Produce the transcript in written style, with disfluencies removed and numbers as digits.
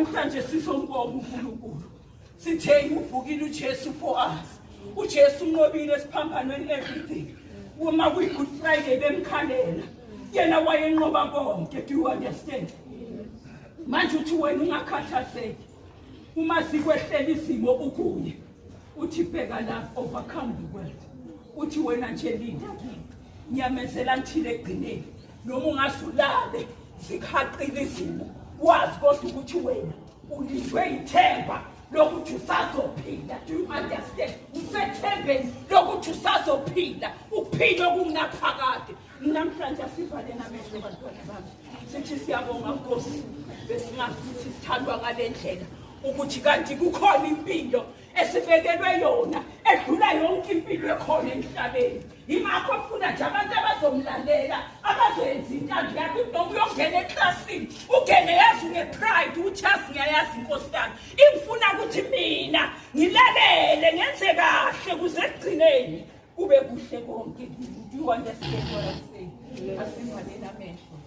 namhlanje sizombonga uNkulunkulu sithe uvukile uJesu for us uJesu unqobile esiphambanweni everything uma kuyi Good Friday bemkhalela yena wayenqoba konke. Do you understand? Manje uthi wena ungakhathazeki uma sikwehlela izimo ukunye uthi bheka la overcome the world uthi wena nje linda ngiyamezela ngithile egcineni noma ungasulale zikhaqile izimo wazi kodwa ukuthi wena ulindwe ithemba lokuthi usazophila. Do you understand? Usethembeni lokuthi usazophila ukuphila okungaphakade. Namhlanje asivale namehlo bantwana bami sithi siyabonga Nkosi besingazi ukuthi sithandwa ngale ndlela ukuthi kanti kukhona impilo esibekelwe yona edlula yonke impilo ekhona emhlabeni. Yingakho ufuna nje abantu abazomlalela abazoyenza intando yakhe noma uyongena eklasini ungene yazi ngepride uthi asiyayazi Nkosi yami ingifuna ukuthi mina ngilalele ngenze kahle kuze ekugcineni kube kuhle konke. Do you understand what I'm saying? Asivale namehlo.